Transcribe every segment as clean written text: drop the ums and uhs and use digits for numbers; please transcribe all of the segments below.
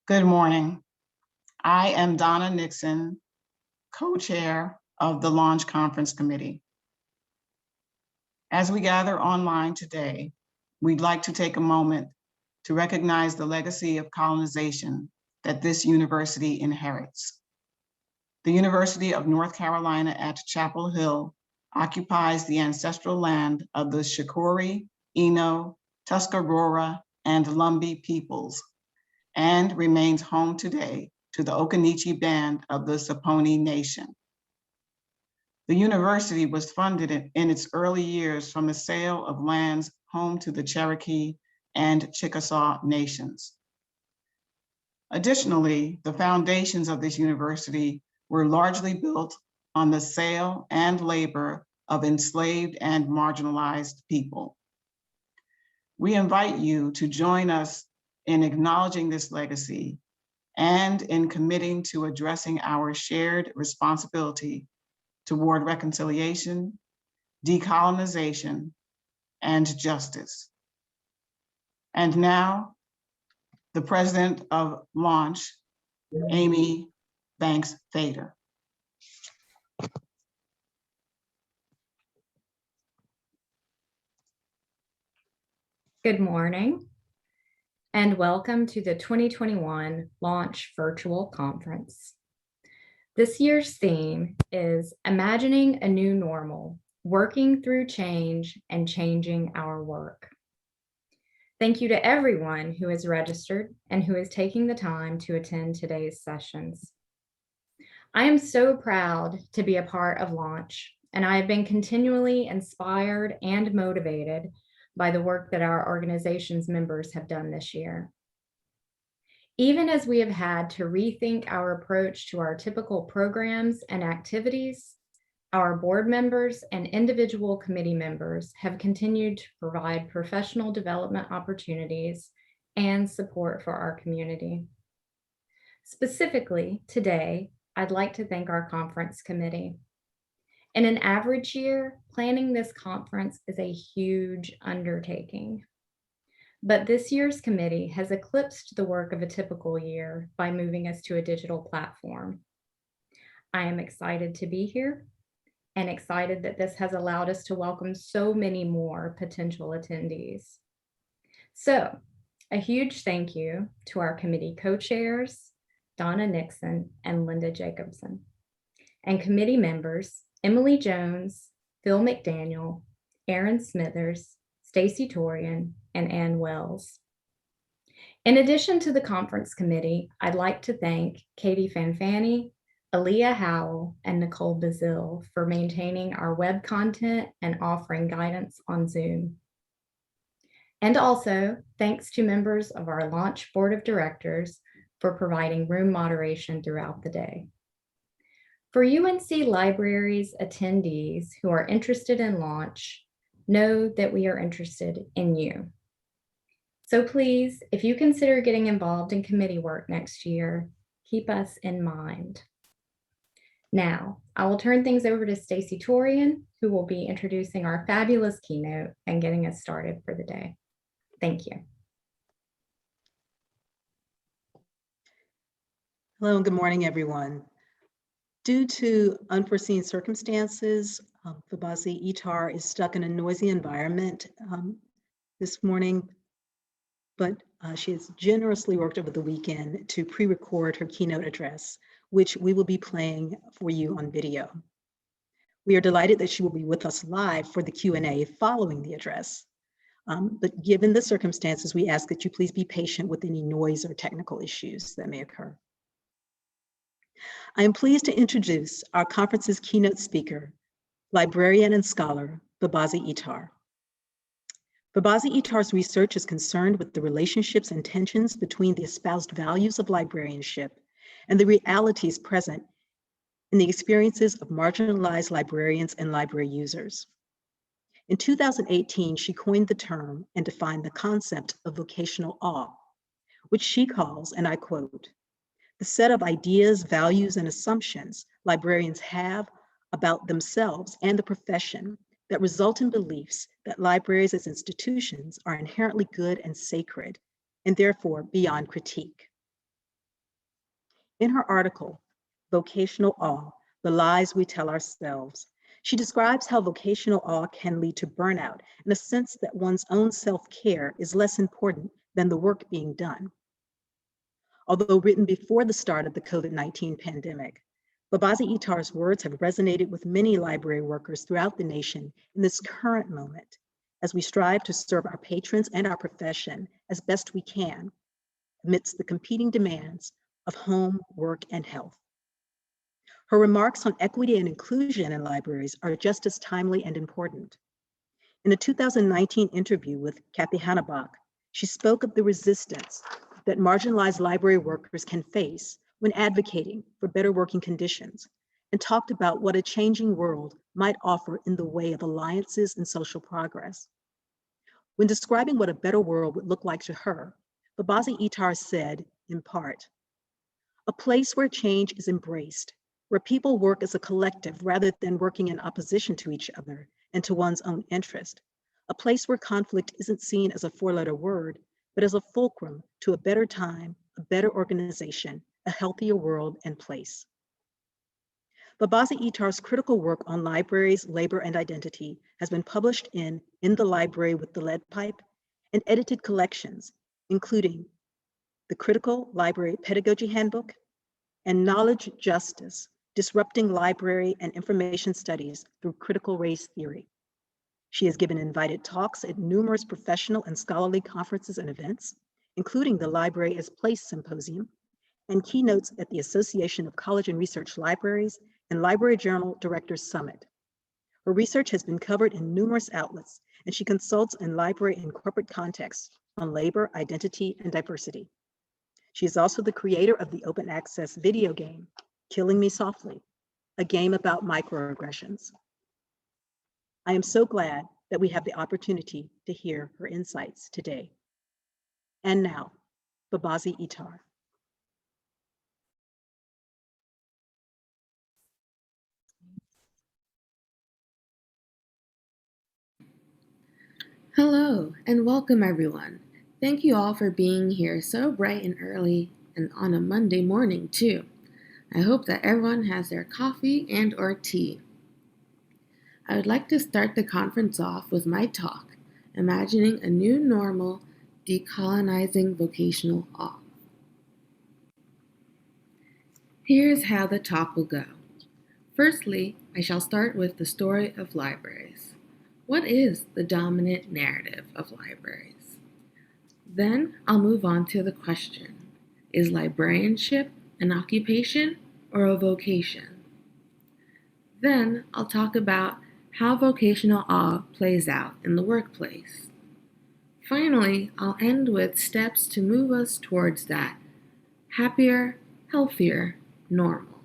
Good morning. I am Donna Nixon, co-chair of the Launch Conference Committee. As we gather online today, we'd like to take a moment to recognize the legacy of colonization that this university inherits. The University of North Carolina at Chapel Hill occupies the ancestral land of the Shakori, Eno, Tuscarora, and Lumbee peoples, and remains home today to the Occaneechi Band of the Saponi Nation. The university was funded in its early years from the sale of lands home to the Cherokee and Chickasaw nations. Additionally, the foundations of this university were largely built on the sale and labor of enslaved and marginalized people. We invite you to join us in acknowledging this legacy and in committing to addressing our shared responsibility toward reconciliation, decolonization, and justice. And now, the president of LAUNC-CH, Amy Banks Fader. Good morning, and welcome to the 2021 LAUNC-CH Virtual Conference. This year's theme is Imagining a New Normal, Working Through Change and Changing Our Work. Thank you to everyone who is registered and who is taking the time to attend today's sessions. I am so proud to be a part of LAUNC-CH, and I have been continually inspired and motivated by the work that our organization's members have done this year. Even as we have had to rethink our approach to our typical programs and activities, our board members and individual committee members have continued to provide professional development opportunities and support for our community. Specifically, today, I'd like to thank our conference committee. In an average year, planning this conference is a huge undertaking. But this year's committee has eclipsed the work of a typical year by moving us to a digital platform. I am excited to be here and excited that this has allowed us to welcome so many more potential attendees. So, a huge thank you to our committee co-chairs, Donna Nixon and Linda Jacobson, and committee members, Emily Jones, Phil McDaniel, Aaron Smithers, Stacy Torian, and Ann Wells. In addition to the conference committee, I'd like to thank Katie Fanfani, Aaliyah Howell, and Nicole Bazil for maintaining our web content and offering guidance on Zoom. And also, thanks to members of our LAUNC-CH Board of Directors for providing room moderation throughout the day. For UNC Libraries attendees who are interested in LAUNC-CH, know that we are interested in you. So please, if you consider getting involved in committee work next year, keep us in mind. Now, I will turn things over to Stacy Torian, who will be introducing our fabulous keynote and getting us started for the day. Thank you. Hello and good morning, everyone. Due to unforeseen circumstances, Fobazi Ettarh is stuck in a noisy environment this morning, but she has generously worked over the weekend to pre-record her keynote address, which we will be playing for you on video. We are delighted that she will be with us live for the Q&A following the address. But given the circumstances, we ask that you please be patient with any noise or technical issues that may occur. I am pleased to introduce our conference's keynote speaker, librarian and scholar, Fobazi Ettarh. Fobazi Ettarh's research is concerned with the relationships and tensions between the espoused values of librarianship and the realities present in the experiences of marginalized librarians and library users. In 2018, she coined the term and defined the concept of vocational awe, which she calls, and I quote, the set of ideas, values, and assumptions librarians have about themselves and the profession that result in beliefs that libraries as institutions are inherently good and sacred, and therefore beyond critique. In her article, Vocational Awe, The Lies We Tell Ourselves, she describes how vocational awe can lead to burnout and a sense that one's own self-care is less important than the work being done. Although written before the start of the COVID-19 pandemic, Fobazi Ettarh's words have resonated with many library workers throughout the nation in this current moment, as we strive to serve our patrons and our profession as best we can amidst the competing demands of home, work, and health. Her remarks on equity and inclusion in libraries are just as timely and important. In a 2019 interview with Kathy Hannebach, she spoke of the resistance that marginalized library workers can face when advocating for better working conditions, and talked about what a changing world might offer in the way of alliances and social progress. When describing what a better world would look like to her, Fobazi Ettarh said, in part, "A place where change is embraced, where people work as a collective rather than working in opposition to each other and to one's own interest. A place where conflict isn't seen as a four-letter word, but as a fulcrum to a better time, a better organization, a healthier world and place." Fobazi Ettarh's critical work on libraries, labor, and identity has been published in the Library with the Lead Pipe and edited collections, including the Critical Library Pedagogy Handbook and Knowledge Justice, Disrupting Library and Information Studies Through Critical Race Theory. She has given invited talks at numerous professional and scholarly conferences and events, including the Library as Place Symposium, and keynotes at the Association of College and Research Libraries and Library Journal Directors Summit. Her research has been covered in numerous outlets, and she consults in library and corporate contexts on labor, identity, and diversity. She is also the creator of the open access video game, Killing Me Softly, a game about microaggressions. I am so glad that we have the opportunity to hear her insights today. And now, Fobazi Ettarh. Hello and welcome everyone. Thank you all for being here so bright and early and on a Monday morning too. I hope that everyone has their coffee and or tea. I would like to start the conference off with my talk, Imagining a New Normal, Decolonizing Vocational Awe. Here's how the talk will go. Firstly, I shall start with the story of libraries. What is the dominant narrative of libraries? Then I'll move on to the question, is librarianship an occupation or a vocation? Then I'll talk about how vocational awe plays out in the workplace. Finally, I'll end with steps to move us towards that happier, healthier normal.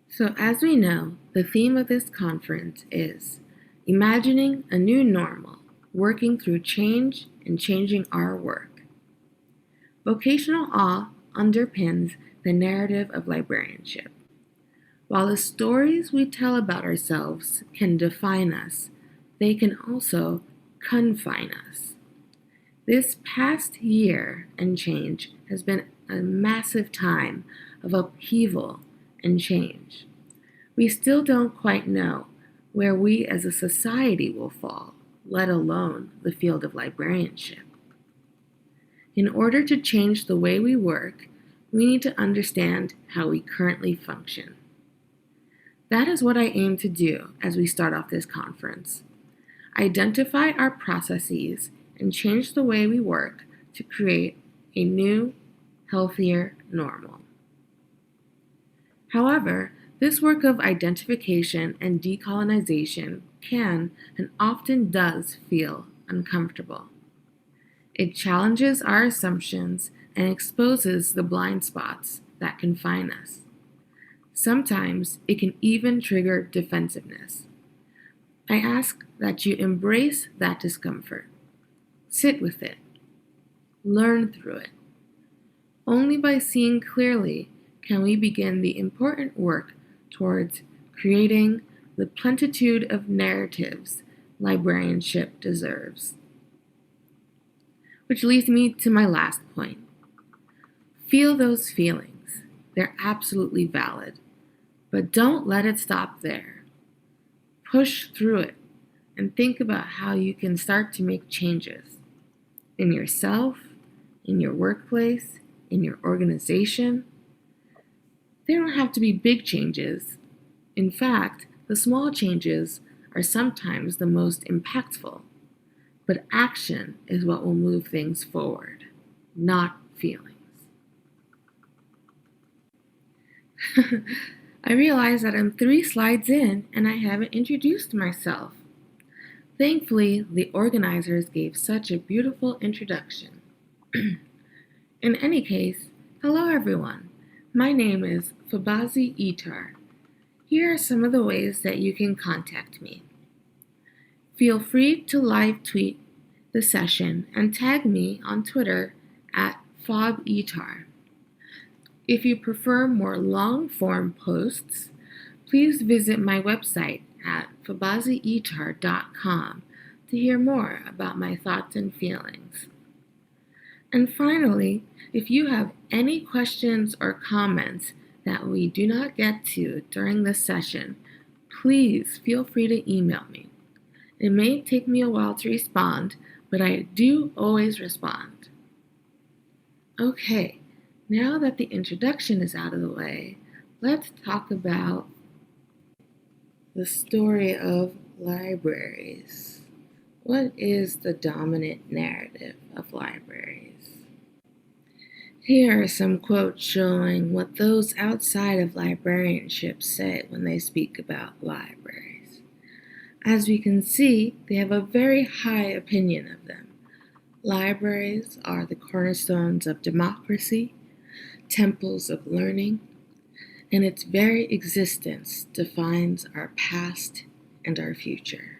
So as we know, the theme of this conference is Imagining a New Normal, Working Through Change and Changing Our Work. Vocational awe underpins the narrative of librarianship. While the stories we tell about ourselves can define us, they can also confine us. This past year and change has been a massive time of upheaval and change. We still don't quite know where we as a society will fall, let alone the field of librarianship. In order to change the way we work, we need to understand how we currently function. That is what I aim to do as we start off this conference. Identify our processes and change the way we work to create a new, healthier normal. However, this work of identification and decolonization can and often does feel uncomfortable. It challenges our assumptions and exposes the blind spots that confine us. Sometimes it can even trigger defensiveness. I ask that you embrace that discomfort. Sit with it. Learn through it. Only by seeing clearly can we begin the important work towards creating the plenitude of narratives librarianship deserves. Which leads me to my last point. Feel those feelings. They're absolutely valid. But don't let it stop there. Push through it and think about how you can start to make changes in yourself, in your workplace, in your organization. They don't have to be big changes. In fact, the small changes are sometimes the most impactful. But action is what will move things forward, not feelings. I realize that I'm 3 slides in and I haven't introduced myself. Thankfully, the organizers gave such a beautiful introduction. In any case, hello everyone. My name is Fobazi Ettarh. Here are some of the ways that you can contact me. Feel free to live tweet the session and tag me on Twitter at Fob-Ettarh. If you prefer more long-form posts, please visit my website at FobaziEttarh.com to hear more about my thoughts and feelings. And finally, if you have any questions or comments that we do not get to during this session, please feel free to email me. It may take me a while to respond, but I do always respond. Okay, now that the introduction is out of the way, let's talk about the story of libraries. What is the dominant narrative of libraries? Here are some quotes showing what those outside of librarianship say when they speak about libraries. As we can see, they have a very high opinion of them. Libraries are the cornerstones of democracy, temples of learning, and its very existence defines our past and our future.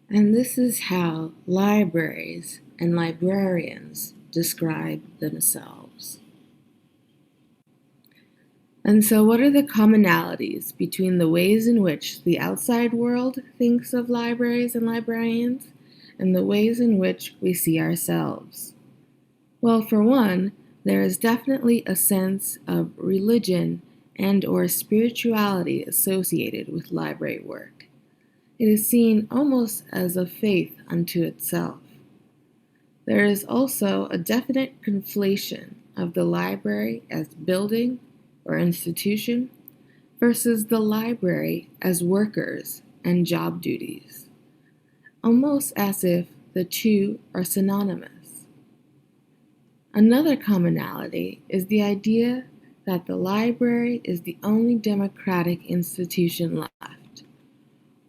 And this is how libraries and librarians describe themselves. And so what are the commonalities between the ways in which the outside world thinks of libraries and librarians and the ways in which we see ourselves? Well, for one, there is definitely a sense of religion and or spirituality associated with library work. It is seen almost as a faith unto itself. There is also a definite conflation of the library as building or institution versus the library as workers and job duties, almost as if the two are synonymous. Another commonality is the idea that the library is the only democratic institution left,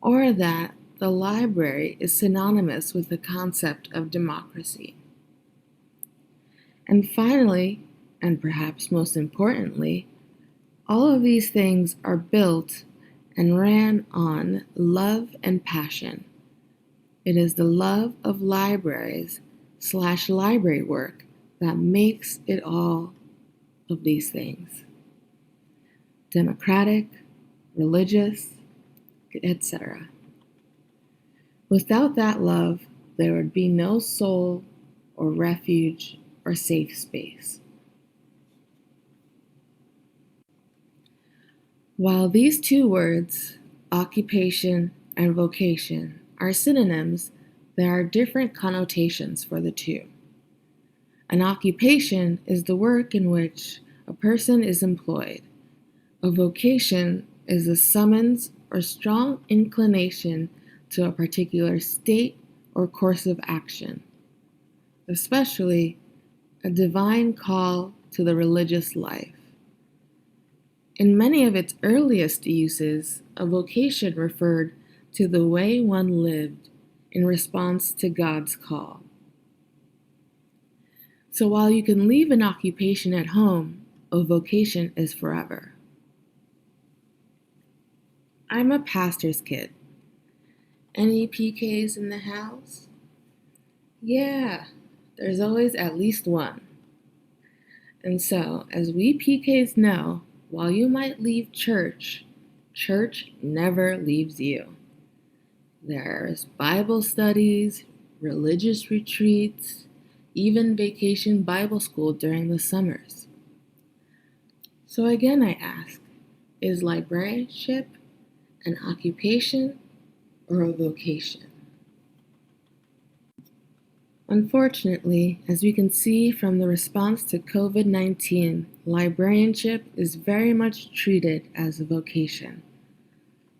or that the library is synonymous with the concept of democracy. And finally, and perhaps most importantly, all of these things are built and ran on love and passion. It is the love of libraries / library work that makes it all of these things. Democratic, religious, etc. Without that love, there would be no soul or refuge or safe space. While these two words, occupation and vocation, are synonyms, there are different connotations for the two. An occupation is the work in which a person is employed. A vocation is a summons or strong inclination to a particular state or course of action, especially a divine call to the religious life. In many of its earliest uses, a vocation referred to the way one lived in response to God's call. So while you can leave an occupation at home, a vocation is forever. I'm a pastor's kid. Any PKs in the house? Yeah, there's always at least one. And so, as we PKs know, while you might leave church, church never leaves you. There's Bible studies, religious retreats, even vacation Bible school during the summers. So again, I ask, is librarianship an occupation or a vocation? Unfortunately, as we can see from the response to COVID-19, librarianship is very much treated as a vocation.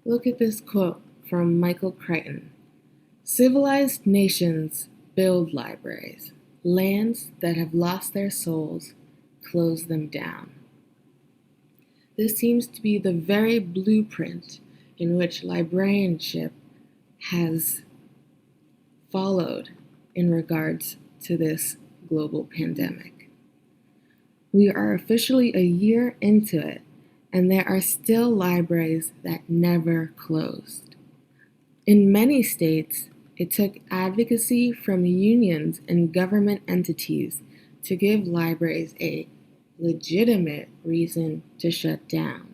Look at this quote from Michael Crichton. "Civilized nations build libraries. Lands that have lost their souls close them down." This seems to be the very blueprint in which librarianship has followed in regards to this global pandemic. We are officially a year into it, and there are still libraries that never closed. In many states, it took advocacy from unions and government entities to give libraries a legitimate reason to shut down.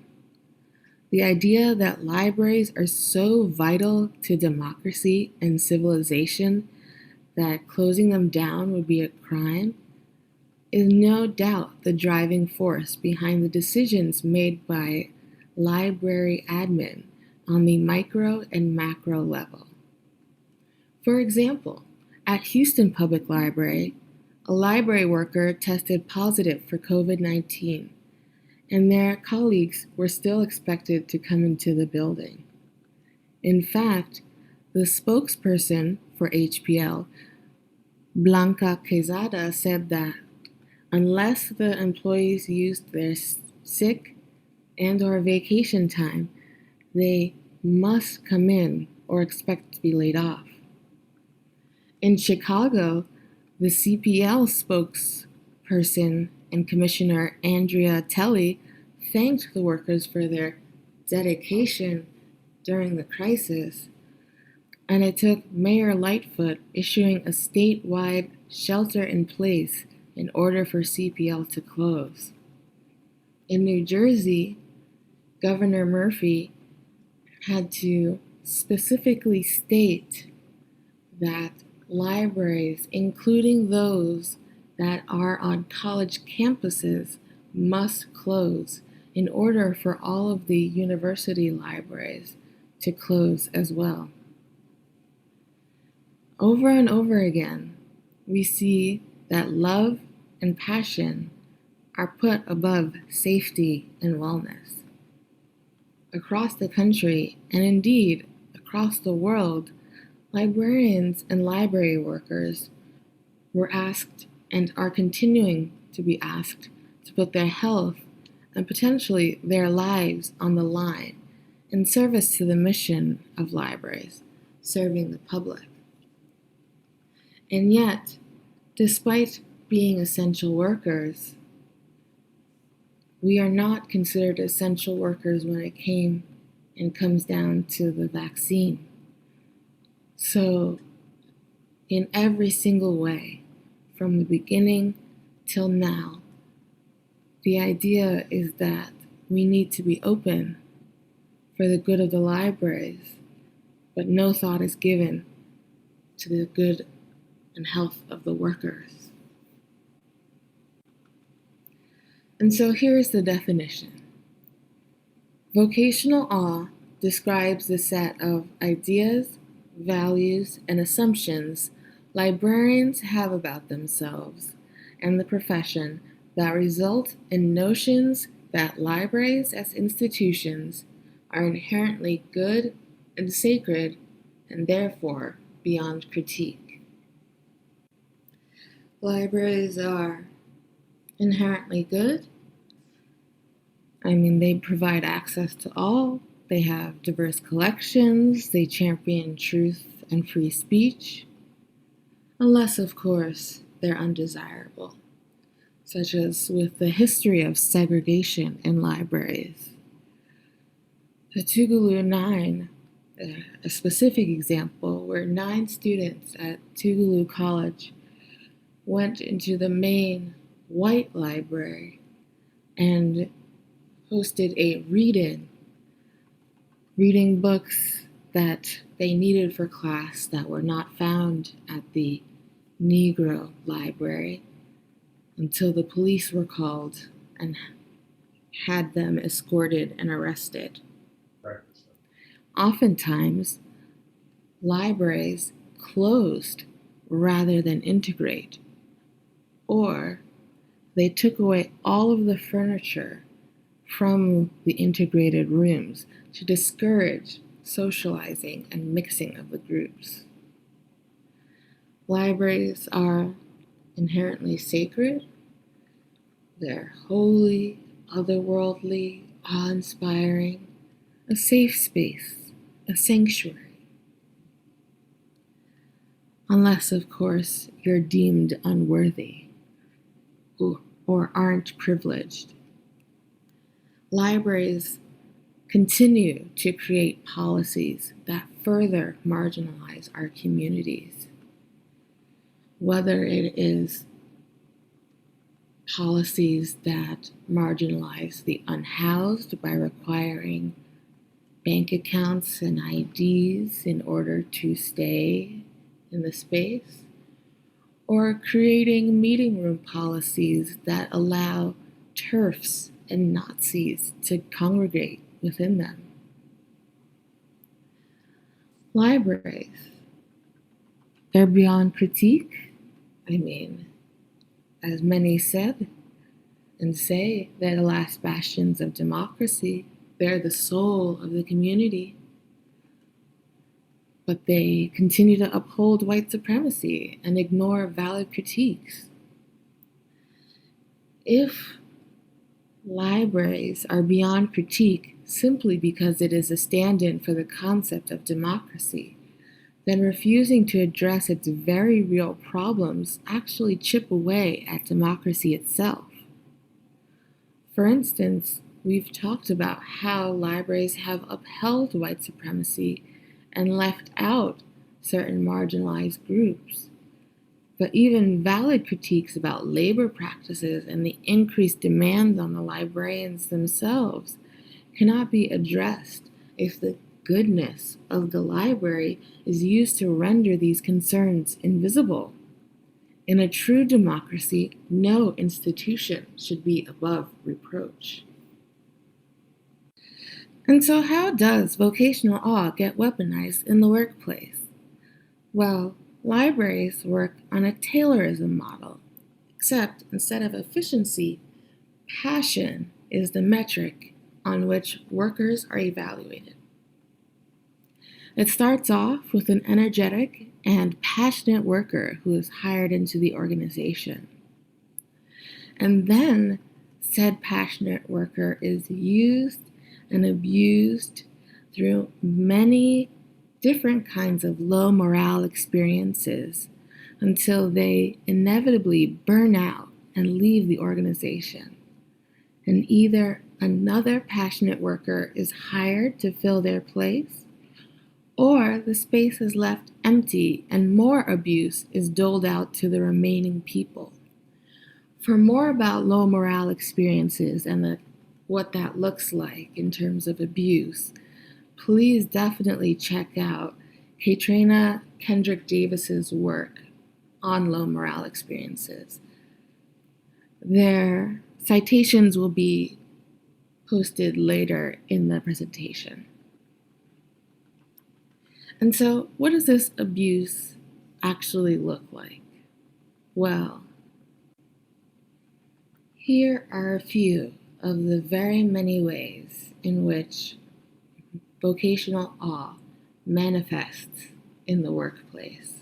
The idea that libraries are so vital to democracy and civilization that closing them down would be a crime is no doubt the driving force behind the decisions made by library admin on the micro and macro level. For example, at Houston Public Library, a library worker tested positive for COVID-19, and their colleagues were still expected to come into the building. In fact, the spokesperson for HPL, Blanca Quezada, said that unless the employees used their sick and/or vacation time, they must come in or expect to be laid off. In Chicago, the CPL spokesperson and Commissioner Andrea Telly thanked the workers for their dedication during the crisis, and it took Mayor Lightfoot issuing a statewide shelter in place in order for CPL to close. In New Jersey, Governor Murphy had to specifically state that libraries, including those that are on college campuses, must close in order for all of the university libraries to close as well. Over and over again, we see that love and passion are put above safety and wellness. Across the country, and indeed across the world, librarians and library workers were asked and are continuing to be asked to put their health and potentially their lives on the line in service to the mission of libraries, serving the public. And yet, despite being essential workers, we are not considered essential workers when it comes down to the vaccine. So, in every single way, from the beginning till now, the idea is that we need to be open for the good of the libraries, but no thought is given to the good and health of the workers. And so here is the definition. Vocational awe describes the set of ideas, values, and assumptions librarians have about themselves and the profession that result in notions that libraries as institutions are inherently good and sacred and therefore beyond critique. Libraries are inherently good. They provide access to all. They have diverse collections. They champion truth and free speech. Unless, of course, they're undesirable, such as with the history of segregation in libraries. The Tougaloo Nine, a specific example where 9 students at Tougaloo College went into the main white library and hosted a read-in, reading books that they needed for class that were not found at the Negro library until the police were called and had them escorted and arrested. Oftentimes, libraries closed rather than integrate, or they took away all of the furniture from the integrated rooms to discourage socializing and mixing of the groups. Libraries are inherently sacred. They're holy, otherworldly, awe-inspiring, a safe space, a sanctuary. Unless, of course, you're deemed unworthy or aren't privileged. Libraries continue to create policies that further marginalize our communities, whether it is policies that marginalize the unhoused by requiring bank accounts and IDs in order to stay in the space, or creating meeting room policies that allow TERFs and Nazis to congregate within them. Libraries, they're beyond critique. I mean, as many said and say, they're the last bastions of democracy. They're the soul of the community. But they continue to uphold white supremacy and ignore valid critiques. If libraries are beyond critique simply because it is a stand-in for the concept of democracy, then refusing to address its very real problems actually chip away at democracy itself. For instance, we've talked about how libraries have upheld white supremacy and left out certain marginalized groups. But even valid critiques about labor practices and the increased demands on the librarians themselves cannot be addressed if the goodness of the library is used to render these concerns invisible. In a true democracy, no institution should be above reproach. And so how does vocational awe get weaponized in the workplace? Well, libraries work on a Taylorism model, except instead of efficiency, passion is the metric on which workers are evaluated. It starts off with an energetic and passionate worker who is hired into the organization. And then said passionate worker is used and abused through many different kinds of low morale experiences until they inevitably burn out and leave the organization. And either another passionate worker is hired to fill their place, or the space is left empty and more abuse is doled out to the remaining people. For more about low morale experiences and what that looks like in terms of abuse, please definitely check out Katrina Kendrick Davis's work on low morale experiences. Their citations will be posted later in the presentation. And so, what does this abuse actually look like? Well, here are a few of the very many ways in which vocational awe manifests in the workplace.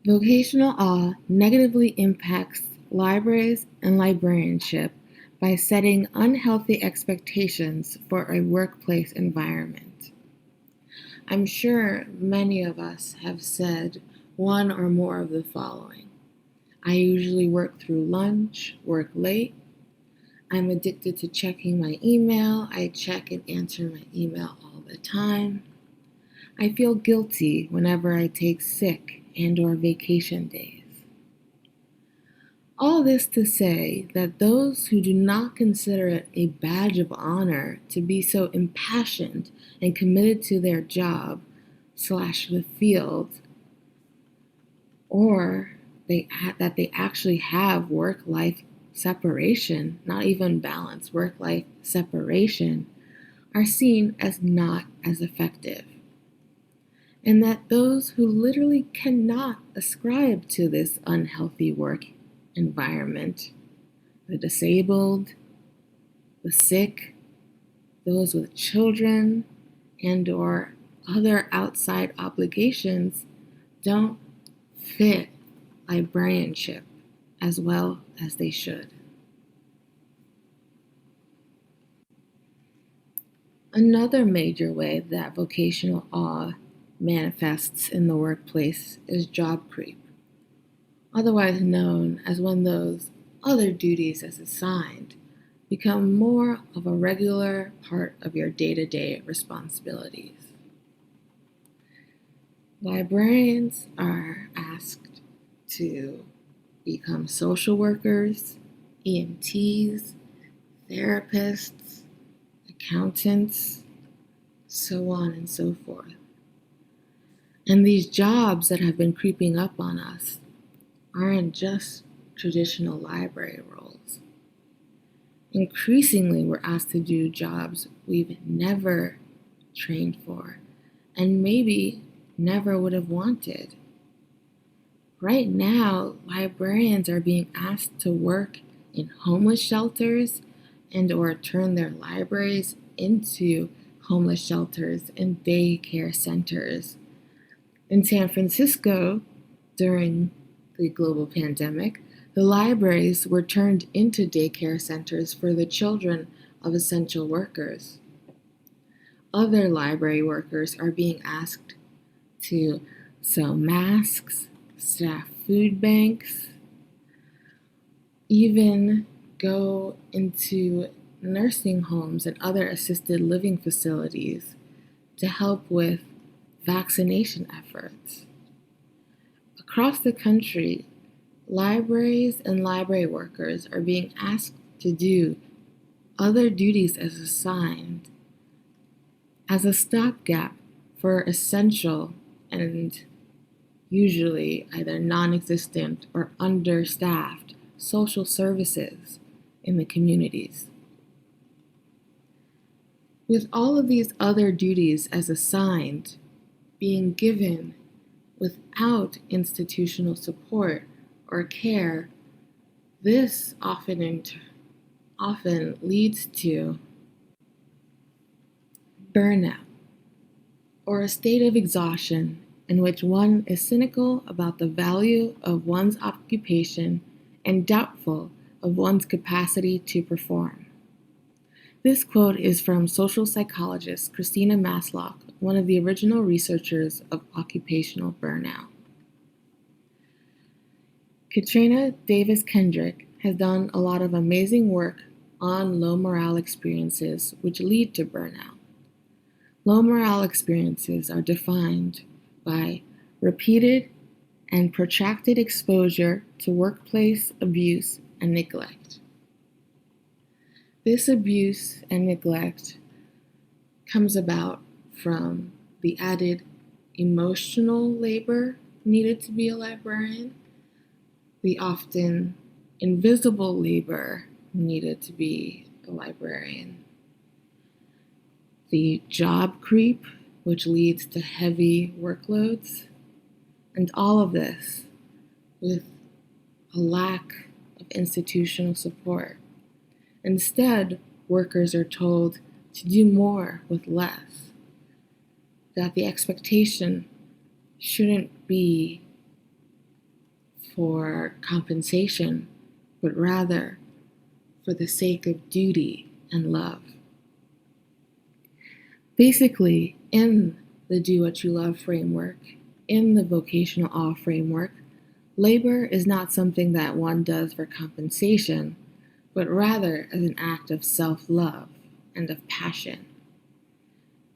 Vocational awe negatively impacts libraries and librarianship by setting unhealthy expectations for a workplace environment. I'm sure many of us have said one or more of the following. I usually work through lunch, work late. I'm addicted to checking my email. I check and answer my email all the time. I feel guilty whenever I take sick and/or vacation days. All this to say that those who do not consider it a badge of honor to be so impassioned and committed to their job / the field or that they actually have work-life separation, not even balance, work-life separation, are seen as not as effective. And that those who literally cannot ascribe to this unhealthy work environment, the disabled, the sick, those with children, and/or other outside obligations, don't fit librarianship as well as they should. Another major way that vocational awe manifests in the workplace is job creep, otherwise known as when those other duties as assigned become more of a regular part of your day-to-day responsibilities. Librarians are asked to become social workers, EMTs, therapists, accountants, so on and so forth. And these jobs that have been creeping up on us aren't just traditional library roles. Increasingly, we're asked to do jobs we've never trained for and maybe never would have wanted. Right now, librarians are being asked to work in homeless shelters and/or turn their libraries into homeless shelters and daycare centers. In San Francisco, during the global pandemic, the libraries were turned into daycare centers for the children of essential workers. Other library workers are being asked to sew masks, staff food banks, even go into nursing homes and other assisted living facilities to help with vaccination efforts. Across the country, libraries and library workers are being asked to do other duties as assigned as a stopgap for essential and usually either non-existent or understaffed social services in the communities. With all of these other duties as assigned being given without institutional support or care, this often leads to burnout, or a state of exhaustion in which one is cynical about the value of one's occupation and doubtful of one's capacity to perform. This quote is from social psychologist Christina Masloch, one of the original researchers of occupational burnout. Katrina Davis Kendrick has done a lot of amazing work on low morale experiences which lead to burnout. Low morale experiences are defined by repeated and protracted exposure to workplace abuse and neglect. This abuse and neglect comes about from the added emotional labor needed to be a librarian, the often invisible labor needed to be a librarian, the job creep, which leads to heavy workloads, and all of this with a lack of institutional support. Instead, workers are told to do more with less, that the expectation shouldn't be for compensation, but rather for the sake of duty and love. Basically, in the Do What You Love framework, in the vocational awe framework, labor is not something that one does for compensation, but rather as an act of self-love and of passion.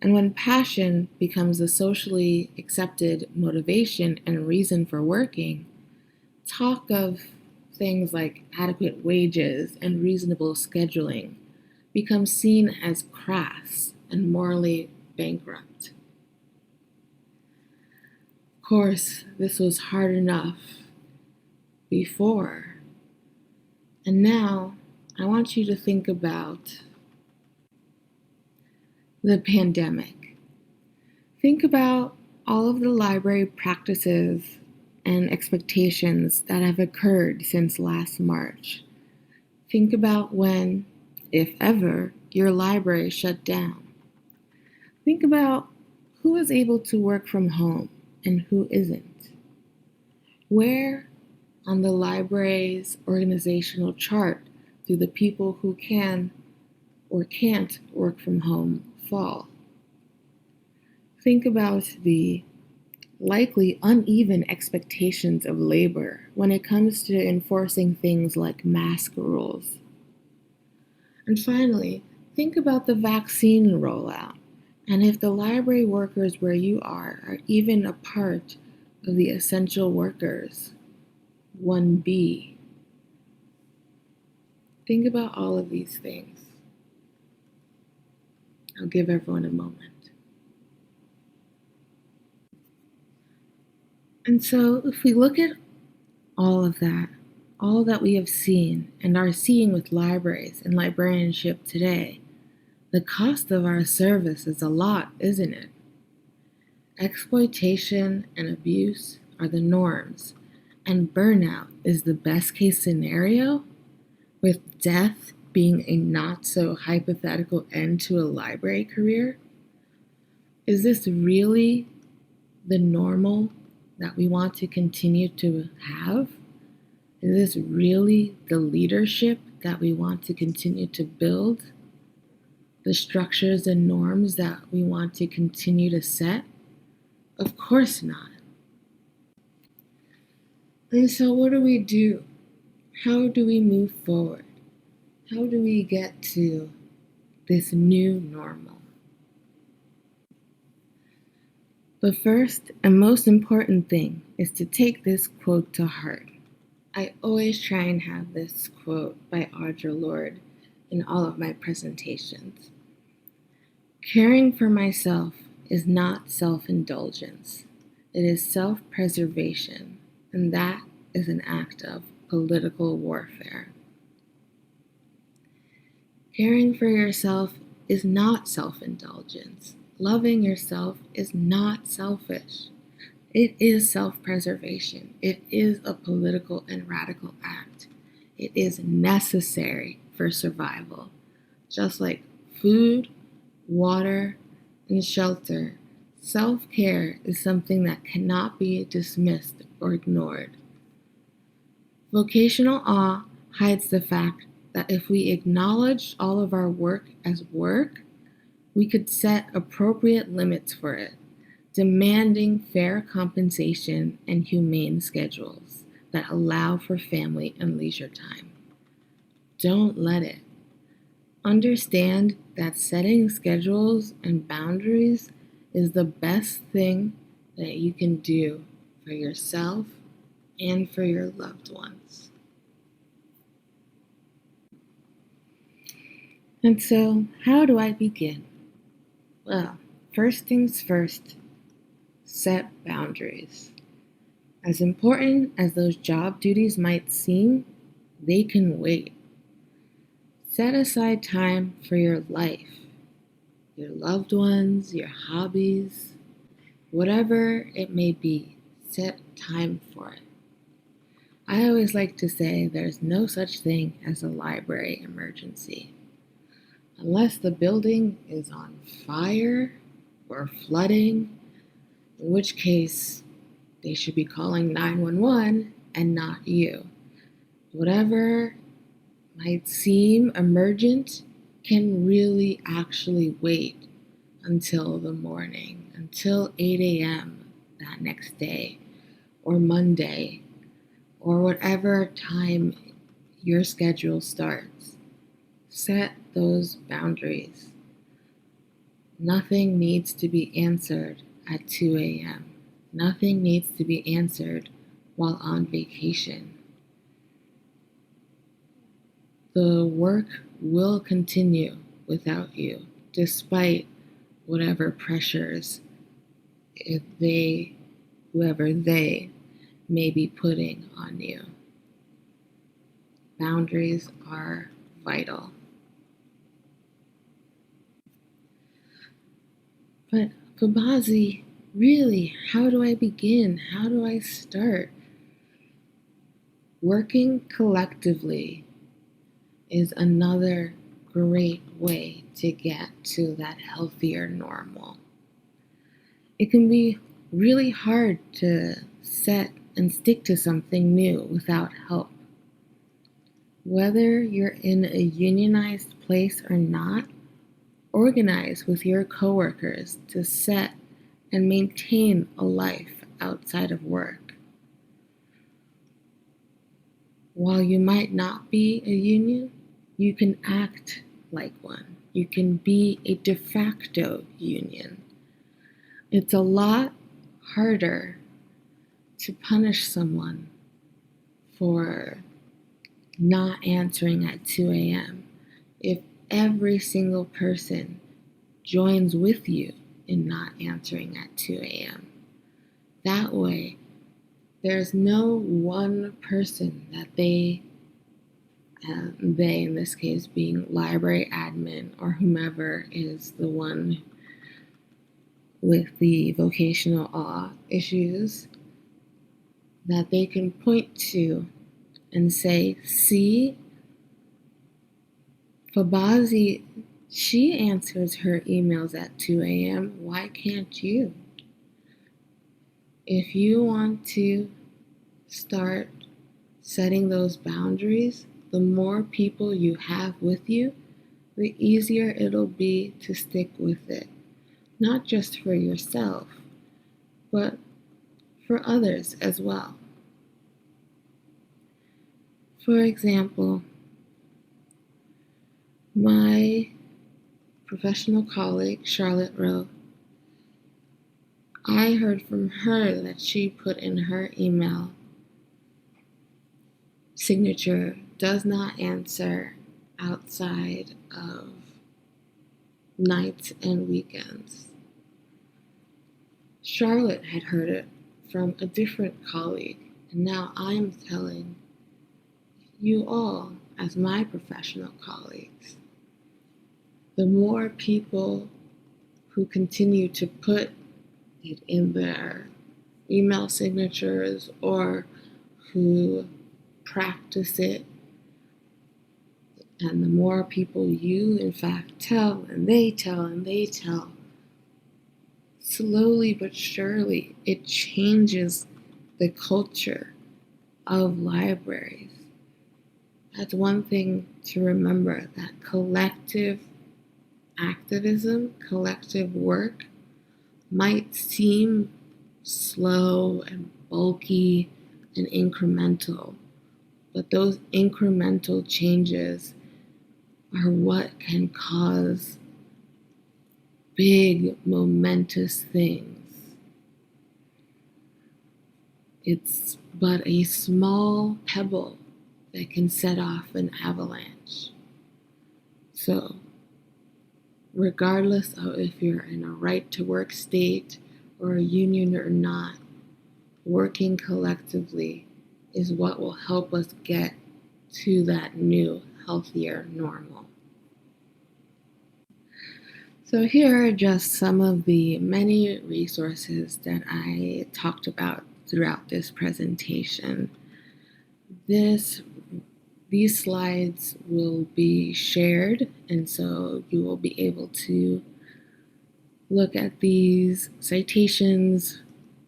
And when passion becomes a socially accepted motivation and reason for working, talk of things like adequate wages and reasonable scheduling becomes seen as crass and morally bankrupt. Of course, this was hard enough before. And now I want you to think about the pandemic. Think about all of the library practices and expectations that have occurred since last March. Think about when, if ever, your library shut down. Think about who is able to work from home and who isn't. Where on the library's organizational chart do the people who can or can't work from home fall? Think about the likely uneven expectations of labor when it comes to enforcing things like mask rules. And finally, think about the vaccine rollout and if the library workers where you are even a part of the essential workers, 1B. Think about all of these things. I'll give everyone a moment. And so if we look at all of that, all that we have seen and are seeing with libraries and librarianship today, the cost of our service is a lot, isn't it? Exploitation and abuse are the norms, and burnout is the best case scenario, with death being a not so hypothetical end to a library career. Is this really the normal that we want to continue to have? Is this really the leadership that we want to continue to build? The structures and norms that we want to continue to set? Of course not. And so what do we do? How do we move forward? How do we get to this new normal? The first and most important thing is to take this quote to heart. I always try and have this quote by Audre Lorde in all of my presentations. Caring for myself is not self-indulgence. It is self-preservation, and that is an act of political warfare. Caring for yourself is not self-indulgence. Loving yourself is not selfish. It is self-preservation. It is a political and radical act. It is necessary for survival. Just like food, water, and shelter, self-care is something that cannot be dismissed or ignored. Vocational awe hides the fact that if we acknowledged all of our work as work, we could set appropriate limits for it, demanding fair compensation and humane schedules that allow for family and leisure time. Don't let it. Understand that setting schedules and boundaries is the best thing that you can do for yourself and for your loved ones. And so, how do I begin? Well, first things first, set boundaries. As important as those job duties might seem, they can wait. Set aside time for your life, your loved ones, your hobbies, whatever it may be, set time for it. I always like to say there's no such thing as a library emergency. Unless the building is on fire or flooding, in which case they should be calling 911 and not you. Whatever might seem emergent can really actually wait until the morning, until 8 a.m. that next day, or Monday, or whatever time your schedule starts. Set those boundaries. Nothing needs to be answered at 2 a.m. Nothing needs to be answered while on vacation. The work will continue without you, despite whatever pressures if they whoever they may be putting on you. Boundaries are vital. But Fobazi, really, how do I begin? How do I start? Working collectively is another great way to get to that healthier normal. It can be really hard to set and stick to something new without help. Whether you're in a unionized place or not, organize with your coworkers to set and maintain a life outside of work. While you might not be a union, you can act like one. You can be a de facto union. It's a lot harder to punish someone for not answering at 2 a.m. if every single person joins with you in not answering at 2 a.m. That way, there's no one person that they in this case being library admin or whomever is the one with the vocational issues, that they can point to and say, see, Fobazi, she answers her emails at 2 a.m. Why can't you? If you want to start setting those boundaries, the more people you have with you, the easier it'll be to stick with it. Not just for yourself, but for others as well. For example, my professional colleague, Charlotte Rowe, I heard from her that she put in her email, signature does not answer outside of nights and weekends. Charlotte had heard it from a different colleague, and now I'm telling you all as my professional colleagues. The more people who continue to put it in their email signatures or who practice it, and the more people you in fact tell and they tell, slowly but surely it changes the culture of libraries. That's one thing to remember, that collective activism, collective work might seem slow and bulky and incremental, but those incremental changes are what can cause big, momentous things. It's but a small pebble that can set off an avalanche. So, regardless of if you're in a right-to-work state or a union or not, working collectively is what will help us get to that new, healthier normal. So here are just some of the many resources that I talked about throughout this presentation. These slides will be shared, and so you will be able to look at these citations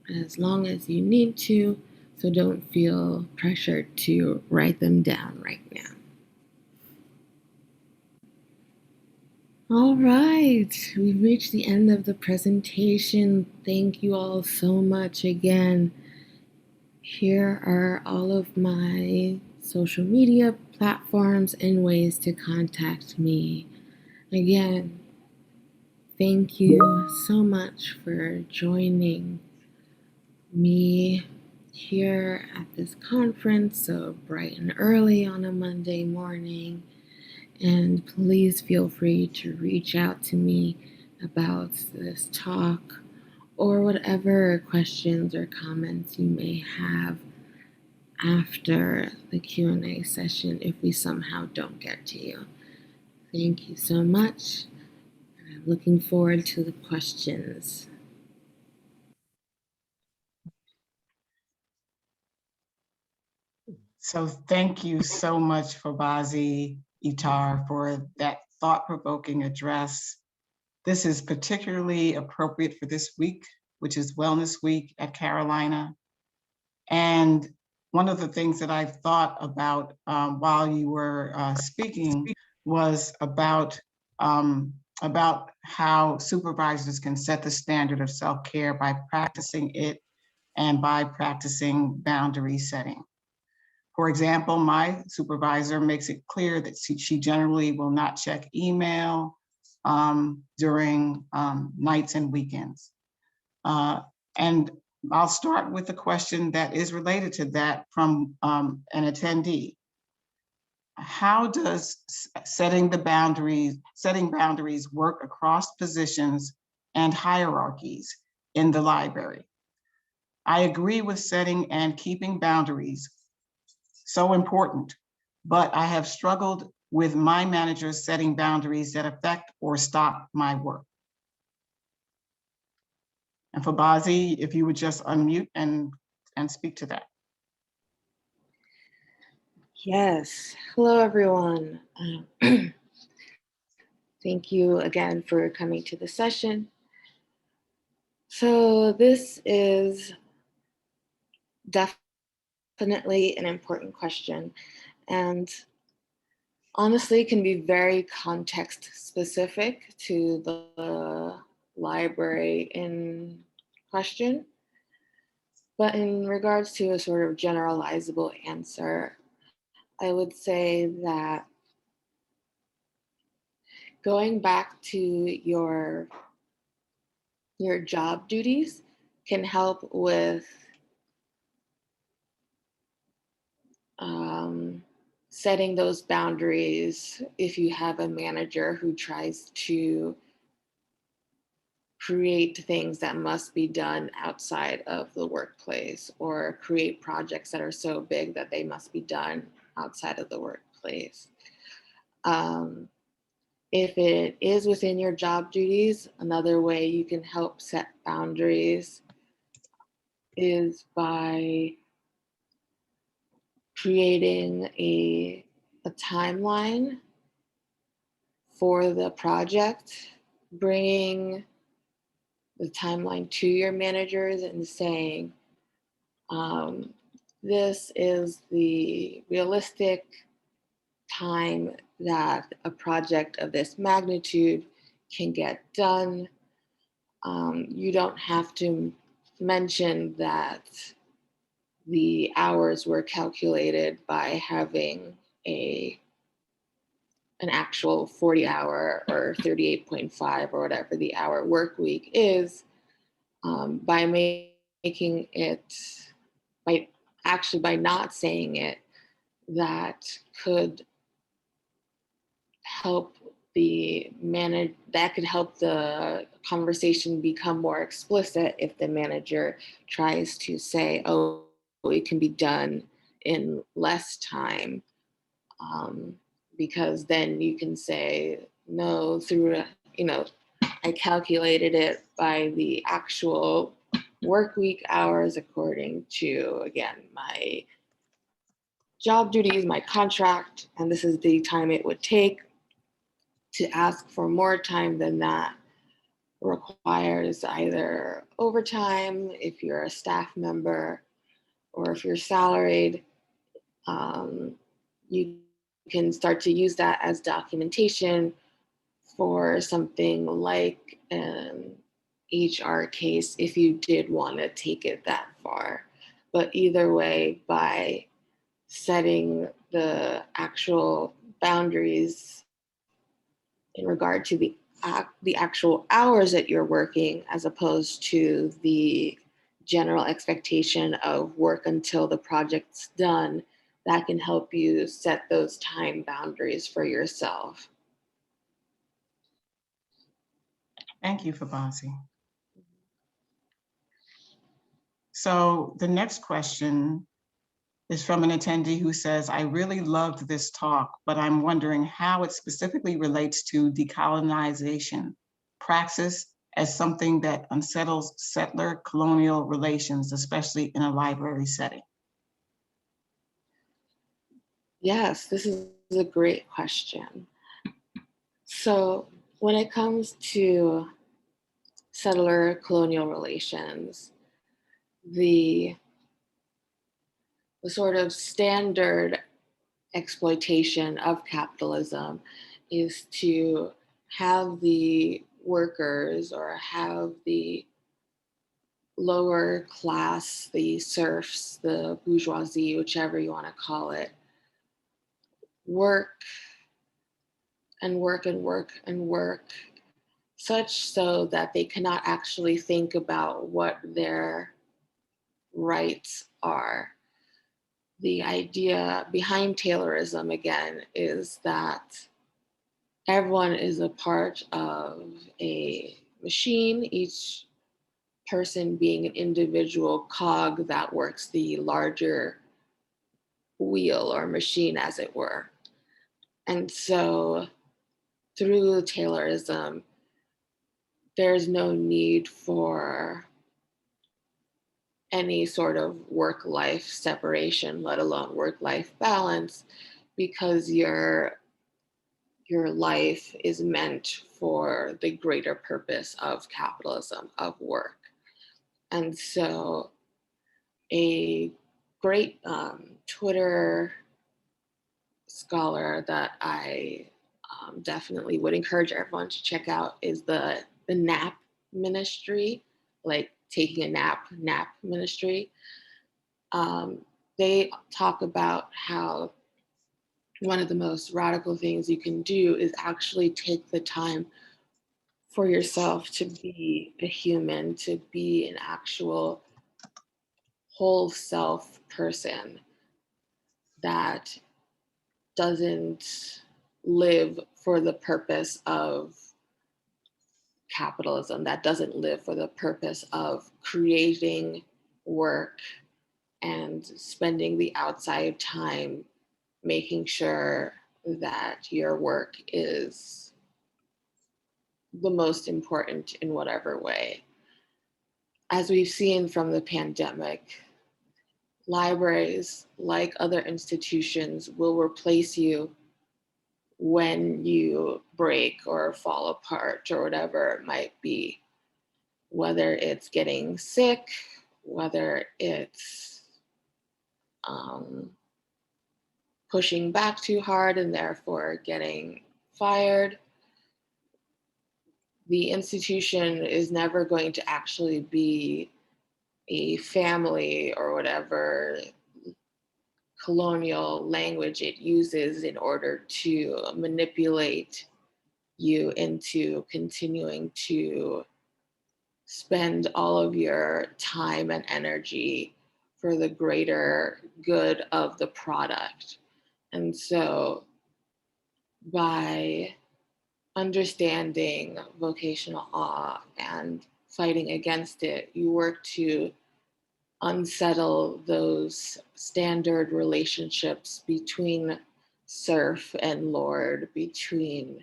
as long as you need to, so don't feel pressured to write them down right now. All right, we've reached the end of the presentation. Thank you all so much again. Here are all of my social media platforms and ways to contact me. Again, thank you so much for joining me here at this conference so bright and early on a Monday morning. And please feel free to reach out to me about this talk or whatever questions or comments you may have after the Q&A session if we somehow don't get to you. Thank you so much. I'm looking forward to the questions. So thank you so much, Fobazi Ettarh, for that thought-provoking address. This is particularly appropriate for this week, which is Wellness Week at Carolina. And one of the things that I thought about while you were speaking was about how supervisors can set the standard of self-care by practicing it and by practicing boundary setting. For example, my supervisor makes it clear that she generally will not check email during nights and weekends. And I'll start with a question that is related to that from an attendee. How does setting boundaries work across positions and hierarchies in the library? I agree with setting and keeping boundaries, so important, but I have struggled with my managers setting boundaries that affect or stop my work. And Fobazi, if you would just unmute and speak to that. Yes. Hello, everyone. Thank you again for coming to the session. So this is definitely an important question, and honestly can be very context specific to the library in question. But in regards to a sort of generalizable answer, I would say that going back to your job duties can help with setting those boundaries if you have a manager who tries to create things that must be done outside of the workplace, or create projects that are so big that they must be done outside of the workplace. If it is within your job duties, another way you can help set boundaries is by creating a timeline for the project, bringing the timeline to your managers and saying, this is the realistic time that a project of this magnitude can get done. You don't have to mention that the hours were calculated by having an actual 40-hour or 38.5 or whatever the hour work week is, by making it, by not saying it, that could help the conversation become more explicit if the manager tries to say, oh, it can be done in less time, because then you can say, no, I calculated it by the actual work week hours according to, again, my job duties, my contract, and this is the time it would take. To ask for more time than that requires either overtime if you're a staff member, or if you're salaried. You can start to use that as documentation for something like an HR case if you did want to take it that far. But either way, by setting the actual boundaries in regard to the actual hours that you're working, as opposed to the general expectation of work until the project's done, that can help you set those time boundaries for yourself. Thank you, Fobazi. So the next question is from an attendee who says, I really loved this talk, but I'm wondering how it specifically relates to decolonization, praxis as something that unsettles settler colonial relations, especially in a library setting. Yes, this is a great question. So when it comes to settler colonial relations, the sort of standard exploitation of capitalism is to have the workers or have the lower class, the serfs, the bourgeoisie, whichever you want to call it, work and work and work and work, such so that they cannot actually think about what their rights are. The idea behind Taylorism, again, is that everyone is a part of a machine, each person being an individual cog that works the larger wheel or machine, as it were. And so through Taylorism, there's no need for any sort of work-life separation, let alone work-life balance, because your life is meant for the greater purpose of capitalism, of work. And so a great Twitter scholar that I definitely would encourage everyone to check out is the nap ministry, like taking a nap ministry. They talk about how one of the most radical things you can do is actually take the time for yourself to be a human, to be an actual whole self person that doesn't live for the purpose of capitalism, that doesn't live for the purpose of creating work and spending the outside time making sure that your work is the most important in whatever way. As we've seen from the pandemic, libraries, like other institutions, will replace you when you break or fall apart or whatever it might be, whether it's getting sick, whether it's pushing back too hard and therefore getting fired. The institution is never going to actually be a family or whatever colonial language it uses in order to manipulate you into continuing to spend all of your time and energy for the greater good of the product. And so by understanding vocational awe and fighting against it, you work to unsettle those standard relationships between serf and lord, between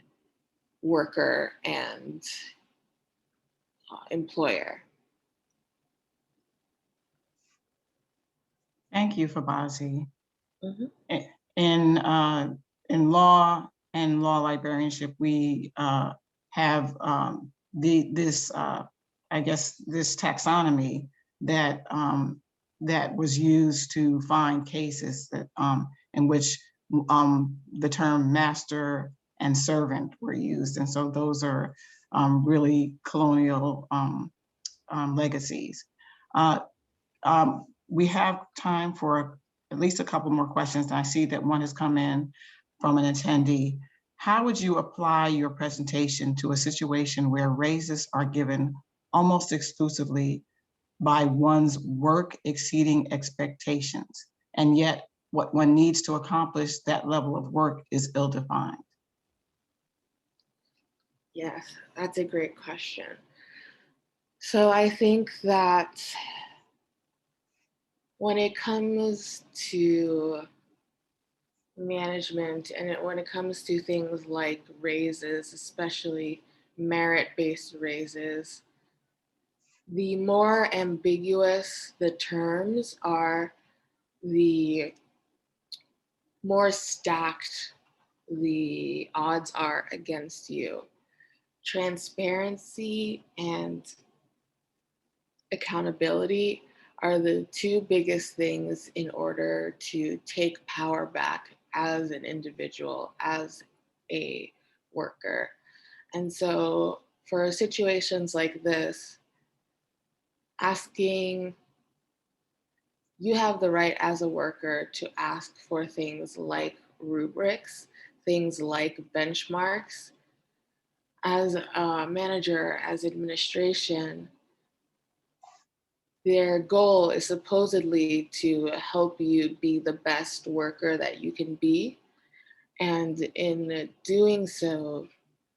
worker and employer. Thank you, Fobazi. Mm-hmm. In law and law librarianship, we have this taxonomy that that was used to find cases that in which the term master and servant were used, and so those are really colonial legacies. We have time for at least a couple more questions. And I see that one has come in from an attendee. How would you apply your presentation to a situation where raises are given almost exclusively by one's work exceeding expectations, and yet what one needs to accomplish that level of work is ill-defined? Yes, that's a great question. So I think that when it comes to management and when it comes to things like raises, especially merit-based raises, the more ambiguous the terms are, the more stacked the odds are against you. Transparency and accountability are the two biggest things in order to take power back as an individual, as a worker. And so for situations like this, you have the right as a worker to ask for things like rubrics, things like benchmarks. As a manager, as administration, their goal is supposedly to help you be the best worker that you can be. And in doing so,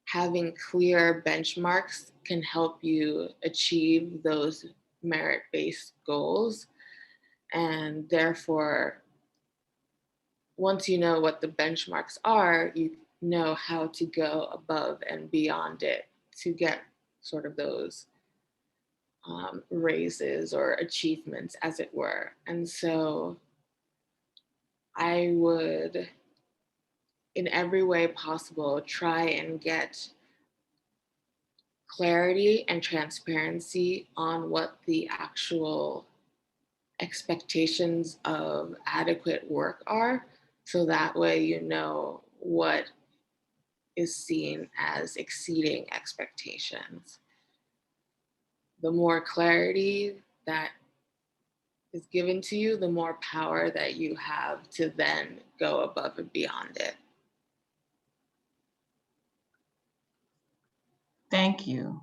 having clear benchmarks can help you achieve those merit-based goals. And therefore, once you know what the benchmarks are, you know how to go above and beyond it to get sort of those raises or achievements, as it were. And so I would, in every way possible, try and get clarity and transparency on what the actual expectations of adequate work are, so that way you know what is seen as exceeding expectations. The more clarity that is given to you, the more power that you have to then go above and beyond it. Thank you.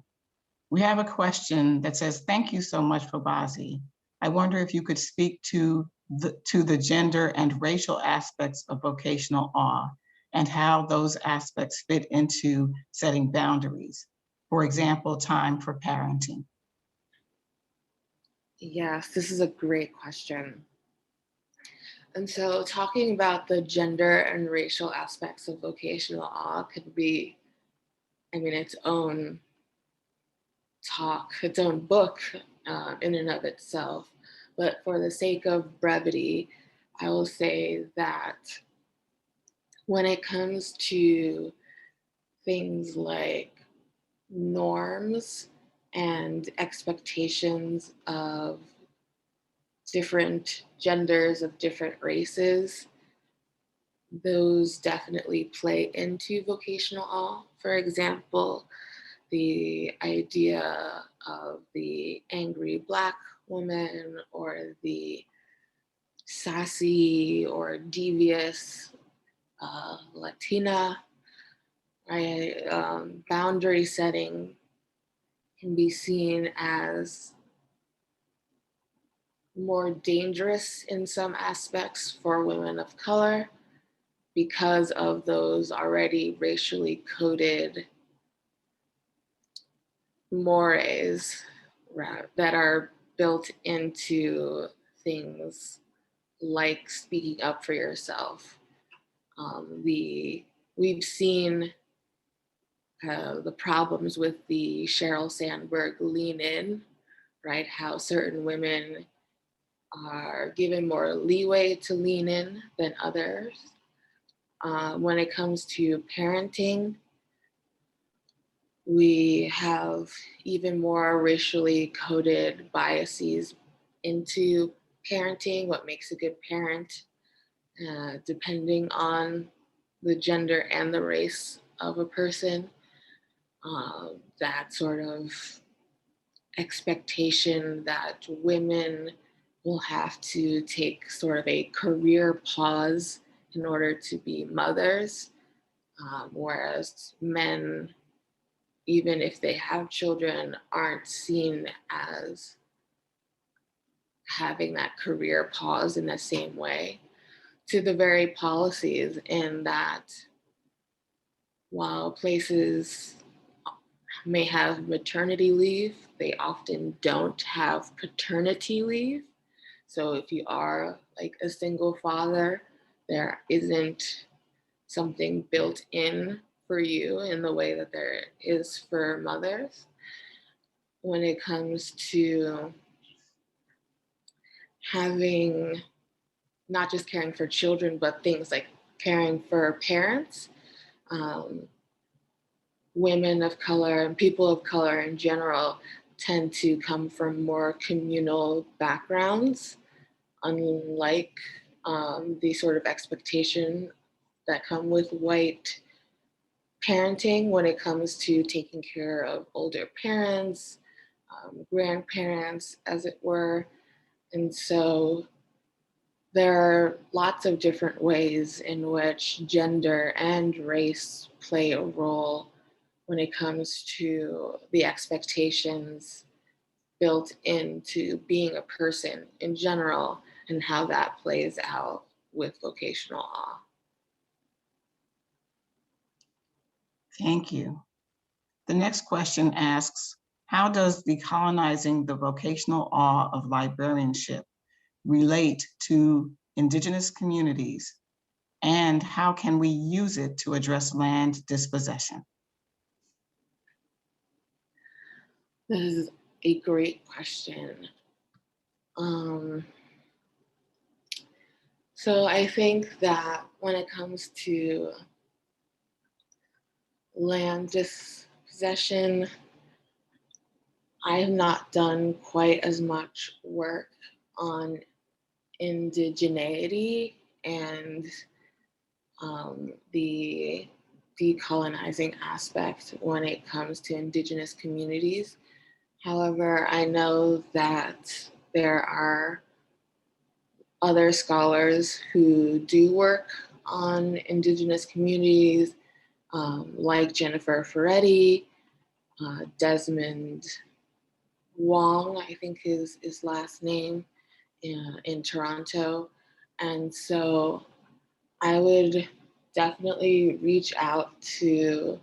We have a question that says, thank you so much, Fobazi. I wonder if you could speak to the gender and racial aspects of vocational awe and how those aspects fit into setting boundaries. For example, time for parenting. Yes, this is a great question. And so talking about the gender and racial aspects of vocational awe could be, its own talk, its own book in and of itself. But for the sake of brevity, I will say that when it comes to things like norms and expectations of different genders, of different races, those definitely play into vocational awe. For example, the idea of the angry Black woman or the sassy or devious Latina, right? Boundary setting can be seen as more dangerous in some aspects for women of color because of those already racially coded mores that are built into things like speaking up for yourself. We've seen the problems with the Sheryl Sandberg lean in, right? How certain women are given more leeway to lean in than others. When it comes to parenting, we have even more racially coded biases into parenting, what makes a good parent, depending on the gender and the race of a person. That sort of expectation that women will have to take sort of a career pause in order to be mothers, whereas men, even if they have children, aren't seen as having that career pause in the same way, to the very policies in that while places may have maternity leave, they often don't have paternity leave. So if you are like a single father, there isn't something built in for you in the way that there is for mothers. When it comes to having not just caring for children, but things like caring for parents, women of color and people of color in general tend to come from more communal backgrounds, unlike the sort of expectation that come with white parenting when it comes to taking care of older parents, grandparents, as it were. And so there are lots of different ways in which gender and race play a role when it comes to the expectations built into being a person in general and how that plays out with vocational awe. Thank you. The next question asks, how does decolonizing the vocational awe of librarianship relate to Indigenous communities, and how can we use it to address land dispossession? This is a great question. So I think that when it comes to land dispossession, I have not done quite as much work on indigeneity and the decolonizing aspect when it comes to Indigenous communities. However, I know that there are other scholars who do work on Indigenous communities, like Jennifer Ferretti, Desmond Wong, I think is his last name, in Toronto. And so I would definitely reach out to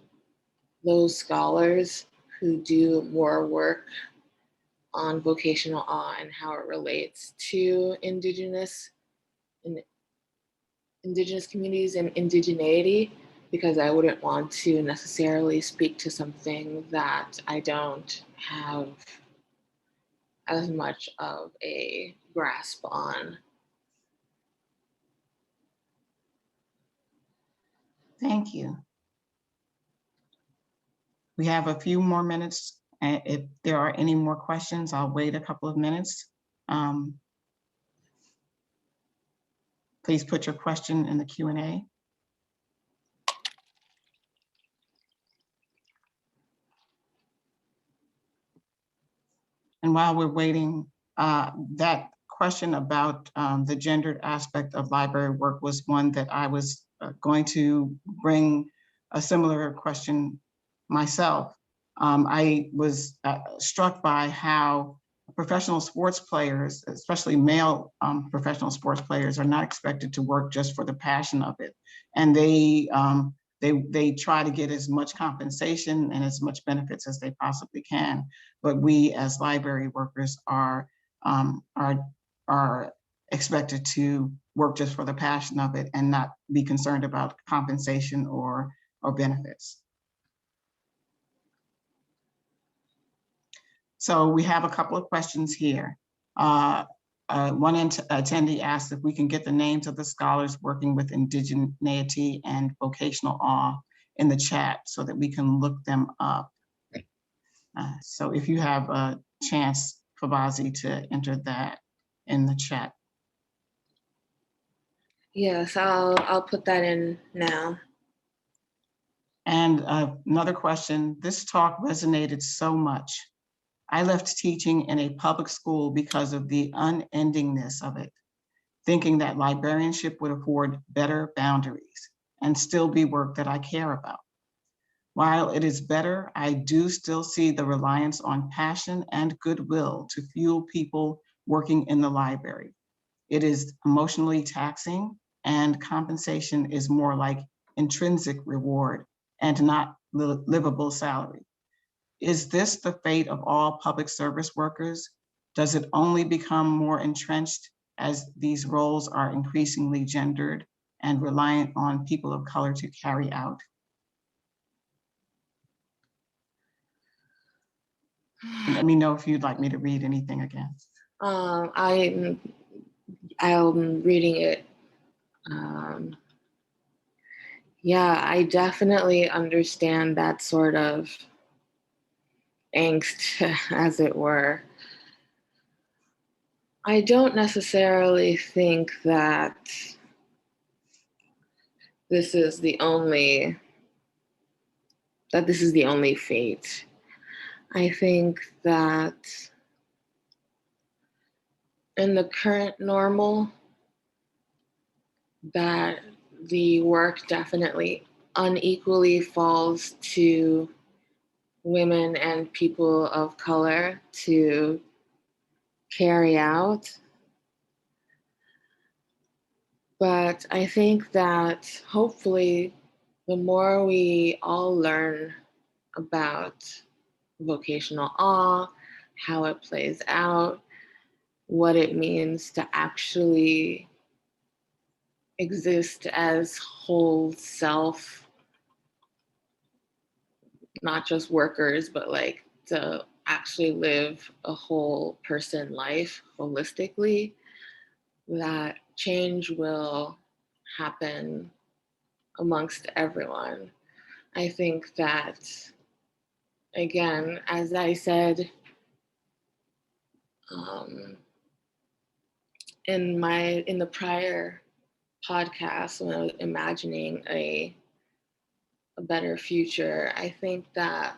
those scholars who do more work on vocational awe and how it relates to Indigenous communities and indigeneity, because I wouldn't want to necessarily speak to something that I don't have as much of a grasp on. Thank you. We have a few more minutes. If there are any more questions, I'll wait a couple of minutes. Please put your question in the Q&A. And while we're waiting, that question about the gendered aspect of library work was one that I was going to bring a similar question myself. I was struck by how professional sports players, especially male professional sports players, are not expected to work just for the passion of it. And they try to get as much compensation and as much benefits as they possibly can. But we as library workers are expected to work just for the passion of it and not be concerned about compensation or benefits. So we have a couple of questions here. One attendee asked if we can get the names of the scholars working with indigeneity and vocational awe in the chat so that we can look them up. So if you have a chance, Fobazi, to enter that in the chat. Yes, I'll put that in now. And another question, this talk resonated so much. I left teaching in a public school because of the unendingness of it, thinking that librarianship would afford better boundaries and still be work that I care about. While it is better, I do still see the reliance on passion and goodwill to fuel people working in the library. It is emotionally taxing, and compensation is more like intrinsic reward and not livable salary. Is this the fate of all public service workers? Does it only become more entrenched as these roles are increasingly gendered and reliant on people of color to carry out? Let me know if you'd like me to read anything again. I'm reading it. Yeah, I definitely understand that sort of angst, as it were. I don't necessarily think that this is the only fate. I think that in the current normal, that the work definitely unequally falls to women and people of color to carry out. But I think that hopefully the more we all learn about vocational awe, how it plays out, what it means to actually exist as whole self, not just workers, but like to actually live a whole person life holistically, that change will happen amongst everyone. I think that, again, as I said, in the prior podcast, when I was imagining a better future, I think that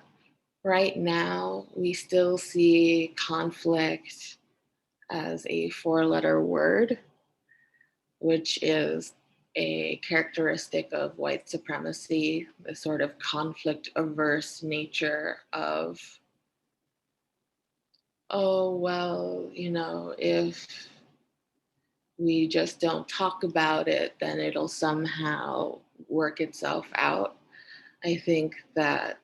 right now we still see conflict as a 4-letter word, which is a characteristic of white supremacy, the sort of conflict averse nature of, oh, well, if we just don't talk about it, then it'll somehow work itself out. I think that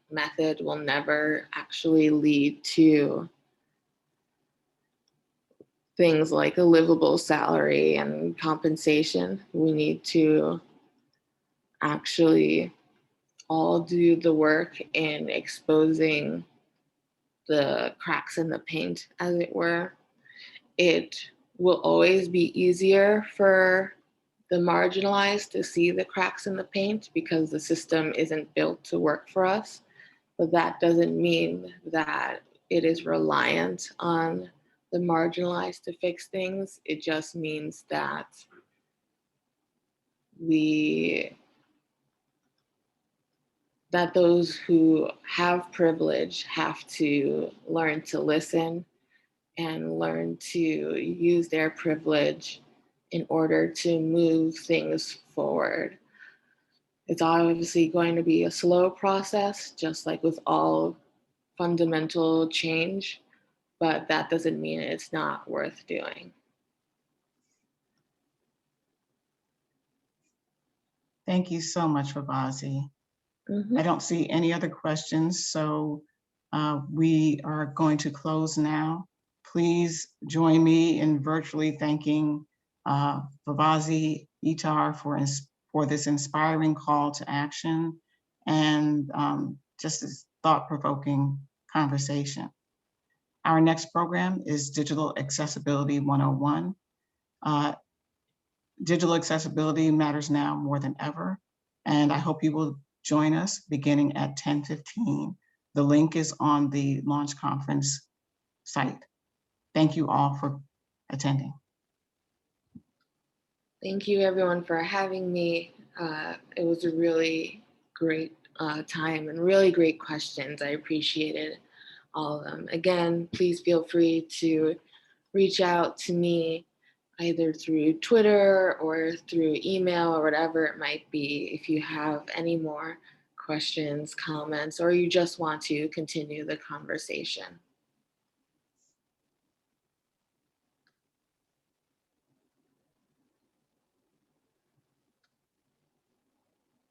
method will never actually lead to things like a livable salary and compensation. We need to actually all do the work in exposing the cracks in the paint, as it were. It will always be easier for the marginalized to see the cracks in the paint because the system isn't built to work for us. But that doesn't mean that it is reliant on the marginalized to fix things. It just means that those who have privilege have to learn to listen and learn to use their privilege in order to move things forward. It's obviously going to be a slow process, just like with all fundamental change, but that doesn't mean it's not worth doing. Thank you so much, Fobazi. I don't see any other questions, so we are going to close now. Please join me in virtually thanking Fobazi Ettarh for this inspiring call to action and just this thought-provoking conversation. Our next program is Digital Accessibility 101. Digital accessibility matters now more than ever, and I hope you will join us beginning at 10:15. The link is on the launch conference site. Thank you all for attending. Thank you everyone for having me. It was a really great time and really great questions. I appreciated all of them. Again, please feel free to reach out to me either through Twitter or through email or whatever it might be if you have any more questions, comments, or you just want to continue the conversation.